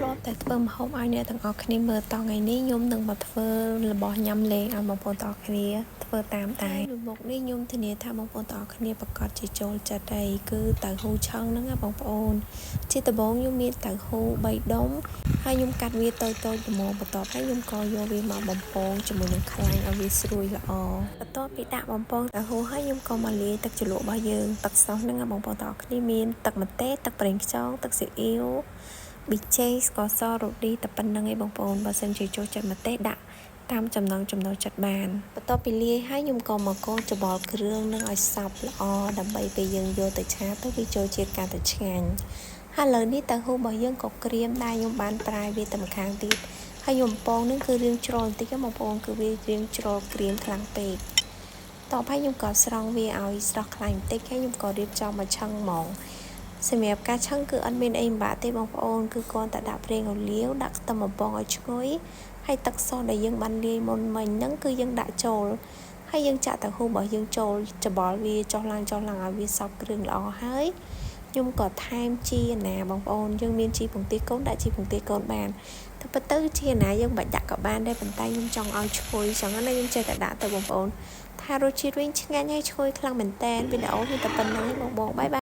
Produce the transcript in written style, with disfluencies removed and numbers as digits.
ធ្លាប់តែធ្វើម្ហូបឲ្យអ្នកទាំងអស់គ្នាមើលតថ្ងៃនេះខ្ញុំនឹងមកធ្វើរបស់ញ៉ាំលេងឲ្យបងប្អូនទាំងអស់គ្នាធ្វើតាមដែរពីមុខនេះខ្ញុំធានាថាបងប្អូនទាំងអស់គ្នាប្រកាសជាចូលចិត្តហើយគឺតៅហ៊ូឆឹងហ្នឹងណាបងប្អូនជាដំបូងខ្ញុំមានតៅហ៊ូ3ដុំហើយខ្ញុំកាត់វាតូចៗល្មមបន្ទាប់ហើយខ្ញុំក៏យកវាមកបំពងជាមួយនឹងខ្លាញ់ឲ្យវាស្រួយល្អបន្ទាប់ពីដាក់បំពងតៅហ៊ូហើយខ្ញុំក៏មកលាយទឹកជ្រលក់របស់យើងទឹកសោសហ្នឹងណាបងប្អូនទាំងអស់គ្នាមានទឹកម្ទេសទឹកប្រេងខ្យងទឹកស៊ីអ៊ីវប៊ីចេងស្ករសរ៉ូឌីតែប៉ុណ្្នឹងឯងបងប្អូនបើសិនជាចូលចិត្តម្ទេសដាក់តាមចំណង់ចំណូលចិត្តបានបន្ទាប់ពីលាយហើយខ្ញុំក៏មកកូរច្បល់គ្រឿងនឹងឲ្យសព្វល្អដើម្បីពេលយើងយកទៅឆាទៅវាចូលជាតិកាន់តែឆ្ងាញ់ហើយឥឡូវនេះតៅហ៊ូរបស់យើងក៏ក្រៀមដែរខ្ញុំបានប្រែវាទៅម្ខាងទៀតហើយខ្ញុំពងនឹងគឺរៀងជ្រុលបន្តិចបងប្អូនគឺវារៀងជ្រុលក្រៀមខ្លាំងពេកតបហើយខ្ញុំក៏ស្រង់វាឲ្យស្រស់ខ្លាញ់បន្តិចហើយខ្ញុំក៏រៀបចំមកឆឹងហ្មងសម្រាប់ការឆឹងគឺអត់មានអីពិបាកទេបងប្អូនគឺគ្រាន់តែដាក់ប្រេងអូលីវដាក់ខ្ទឹមបំពងឲ្យឈ្ងុយហើយទឹកសដែលយើងបានលាយមុនមិញហ្នឹងគឺយើងដាក់ចូលហើយយើងចាក់តៅហ៊ូរបស់យើងចូលច្បល់វាចុះឡើងឲ្យវាសព្វគ្រឿងល្អហើយខ្ញុំក៏ថែមជីណាបងប្អូនយើងមានជីពងទាកូនដាក់ជីពងទាកូនបានតែប៉ុន្តែជីណាយើងបាច់ដាក់ក៏បានដែរប៉ុន្តែខ្ញុំចង់ឲ្យឈ្ងុយចឹងណាខ្ញុំចេះតែដាក់ទៅបងប្អូនថារសជាតិវិញឆ្ងាញ់ហើយឈ្ងុយខ្លាំងមែនតើវីដេអូនេះតែប៉ុណ្្នឹងឯងបងបាយបាយ